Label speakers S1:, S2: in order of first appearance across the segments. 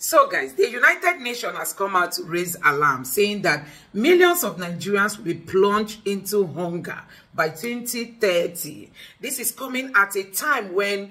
S1: So guys, the United Nations has come out to raise alarm, saying that millions of Nigerians will be plunged into hunger by 2030. This is coming at a time when,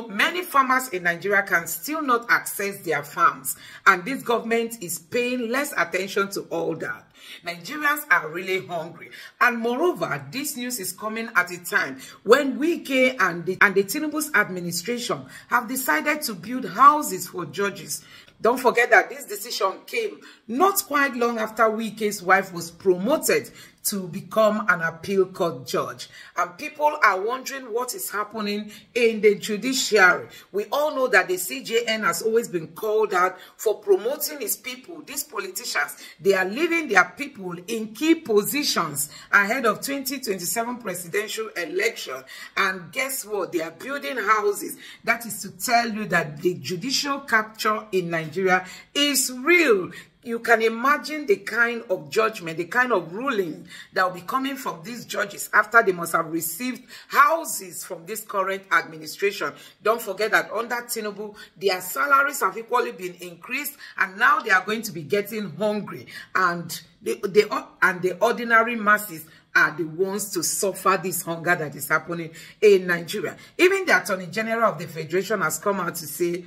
S1: many farmers in Nigeria can still not access their farms. And this government is paying less attention to all that. Nigerians are really hungry. And moreover, this news is coming at a time when Wike and the Tinubu's administration have decided to build houses for judges. Don't forget that this decision came not quite long after Wike's wife was promoted to become an appeal court judge. And people are wondering what is happening in the judiciary. We all know that the CJN has always been called out for promoting its people. These politicians, they are leaving their people in key positions ahead of 2027 presidential election. And guess what? They are building houses. That is to tell you that the judicial capture in Nigeria is real. You can imagine the kind of judgment, the kind of ruling that will be coming from these judges after they must have received houses from this current administration. Don't forget that under Tinubu, their salaries have equally been increased, and now they are going to be getting hungry. And the ordinary masses are the ones to suffer this hunger that is happening in Nigeria. Even the Attorney General of the Federation has come out to say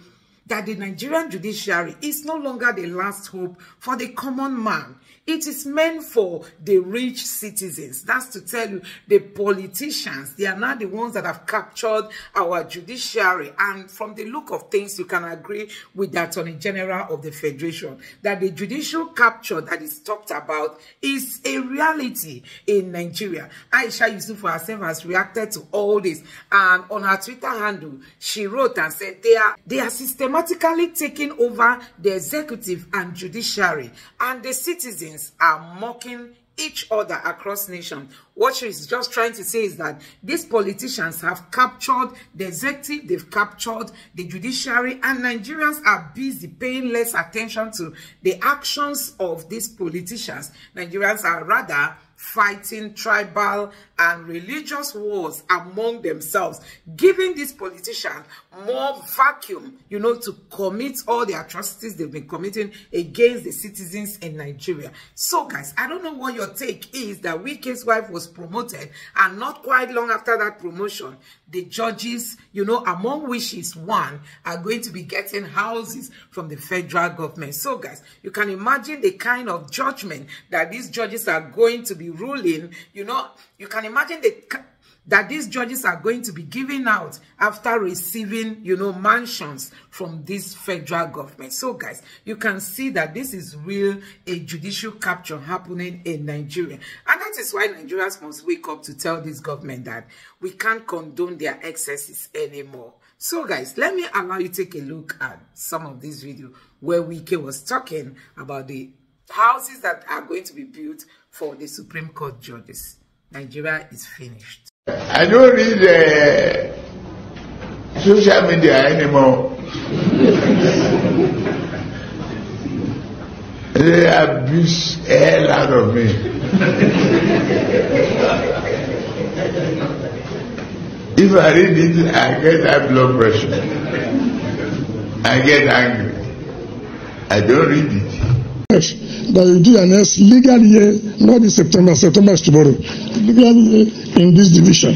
S1: that the Nigerian judiciary is no longer the last hope for the common man. It is meant for the rich citizens. That's to tell you, the politicians, they are not the ones that have captured our judiciary. And from the look of things, you can agree with the Attorney General of the Federation that the judicial capture that is talked about is a reality in Nigeria. Aisha Yusuf herself has reacted to all this. And on her Twitter handle, she wrote and said, they are systematically taking over the executive and judiciary, and the citizens are mocking each other across nations. What she's just trying to say is that these politicians have captured the executive, they've captured the judiciary, and Nigerians are busy paying less attention to the actions of these politicians. Nigerians are rather fighting tribal and religious wars among themselves, giving these politicians more vacuum, to commit all the atrocities they've been committing against the citizens in Nigeria. So guys, I don't know what your take is that Wike's wife was promoted, and not quite long after that promotion, the judges, among which is one, are going to be getting houses from the federal government. So guys, you can imagine the kind of judgment that these judges are going to be ruling. You can imagine that these judges are going to be giving out after receiving, mansions from this federal government. So guys, you can see that this is real, a judicial capture happening in Nigeria. And that is why Nigerians must wake up to tell this government that we can't condone their excesses anymore. So guys, let me allow you to take a look at some of these videos where Wike was talking about the houses that are going to be built for the Supreme Court judges. Nigeria is finished.
S2: I don't read social media anymore. They abuse the hell out of me. If I read it, I get high blood pressure. I get angry. I don't read it.
S3: That you do an S legal year, not in September is tomorrow. Legal year in this division.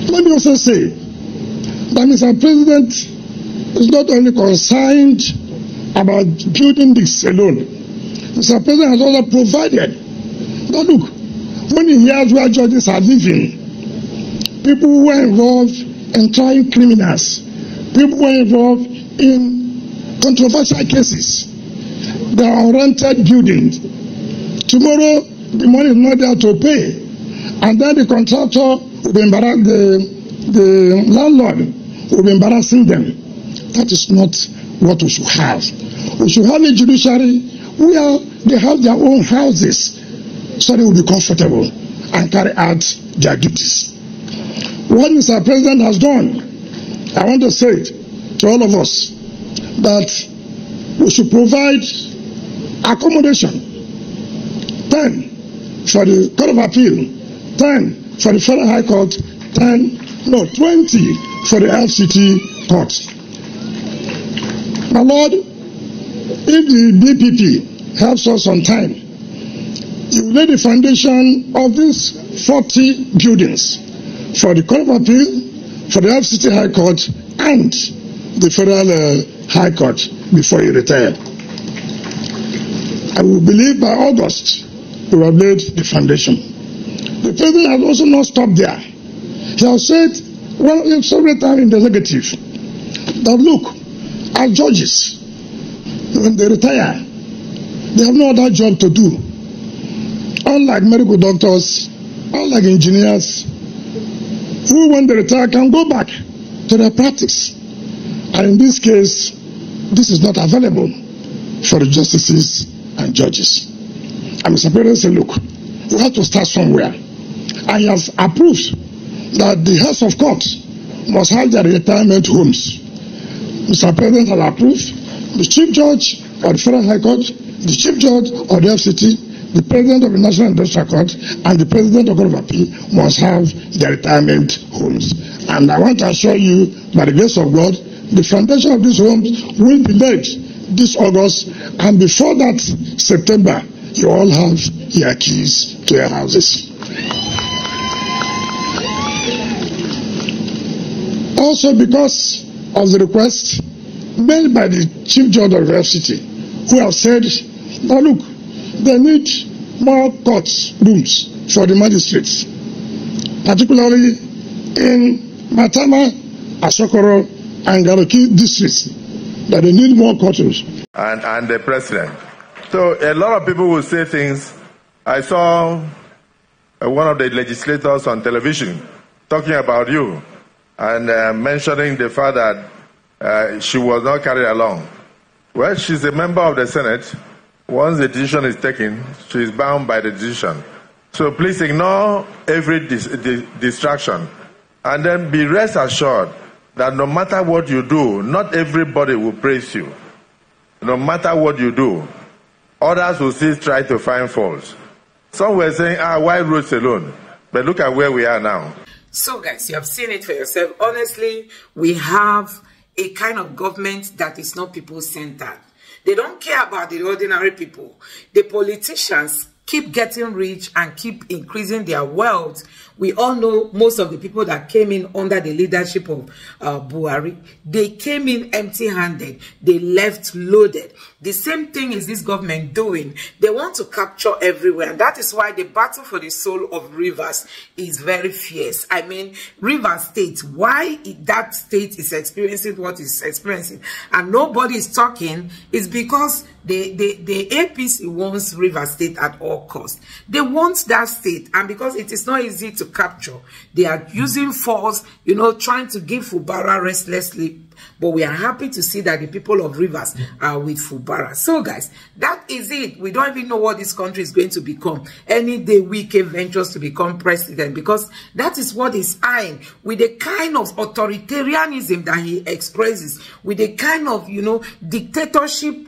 S3: Let me also say that Mr. President is not only concerned about building this alone. Mr. President has also provided. Now look, when he hears where judges are living, people who were involved in trying criminals, people who were involved in controversial cases, they are rented buildings. Tomorrow, the money is not there to pay, and then the contractor will be embarrassed, the landlord will be embarrassing them. That is not what we should have. We should have a judiciary where they have their own houses, so they will be comfortable and carry out their duties. What Mr. President has done, I want to say to all of us that we should provide accommodation, 10 for the Court of Appeal, 10 for the Federal High Court, 20 for the FCT Court. My Lord, if the DPP helps us on time, you will lay the foundation of these 40 buildings for the Court of Appeal, for the FCT High Court, and the Federal High Court before you retire. I will believe by August we will have laid the foundation. The President has also not stopped there. He has said several times in the executive that look, as judges, when they retire, they have no other job to do. Unlike medical doctors, unlike engineers, who when they retire can go back to their practice. And in this case, this is not available for the justices and judges. And Mr. President said, look, we have to start somewhere. And he has approved that the heads of courts must have their retirement homes. Mr. President has approved the Chief Judge of the Federal High Court, the Chief Judge of the FCT, the President of the National Industrial Court, and the President of the Court of Appeal must have their retirement homes. And I want to assure you, by the grace of God, the foundation of these homes will be laid this August, and before that September, you all have your keys to your houses. Also, because of the request made by the Chief Judge of the FCT, who have said, now look, they need more court rooms for the magistrates, particularly in Matama, Asokoro, and Garoki districts, that they need more court rooms.
S4: And the President. So a lot of people will say things. I saw one of the legislators on television talking about you and mentioning the fact that she was not carried along. Well, she's a member of the Senate. Once the decision is taken, she is bound by the decision. So please ignore every distraction, and then be rest assured that no matter what you do, not everybody will praise you. No matter what you do, others will still try to find faults. Some were saying, why roads alone? But look at where we are now.
S1: So guys, you have seen it for yourself. Honestly, we have a kind of government that is not people-centered. They don't care about the ordinary people. The politicians keep getting rich and keep increasing their wealth. We all know most of the people that came in under the leadership of Buhari, they came in empty-handed. They left loaded. The same thing is this government doing. They want to capture everywhere. And that is why the battle for the soul of Rivers is very fierce. I mean, Rivers State, why that state is experiencing what it's experiencing and nobody is talking is because the APC wants Rivers State at all costs. They want that state, and because it is not easy to capture, they are using force, trying to give Fubara restless sleep. But we are happy to see that the people of Rivers are with Fubara. So guys, that is it. We don't even know what this country is going to become. Any day Wike ventures to become president, because that is what he's eyeing, with the kind of authoritarianism that he expresses, with the kind of, dictatorship,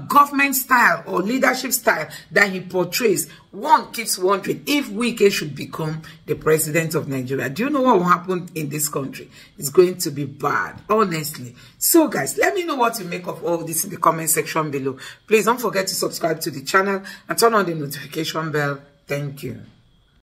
S1: government style or leadership style that he portrays. One keeps wondering if Wike should become the president of Nigeria. Do you know what will happen in this country? It's going to be bad, honestly. So guys, let me know what you make of all this in the comment section below. Please don't forget to subscribe to the channel and turn on the notification bell. Thank you.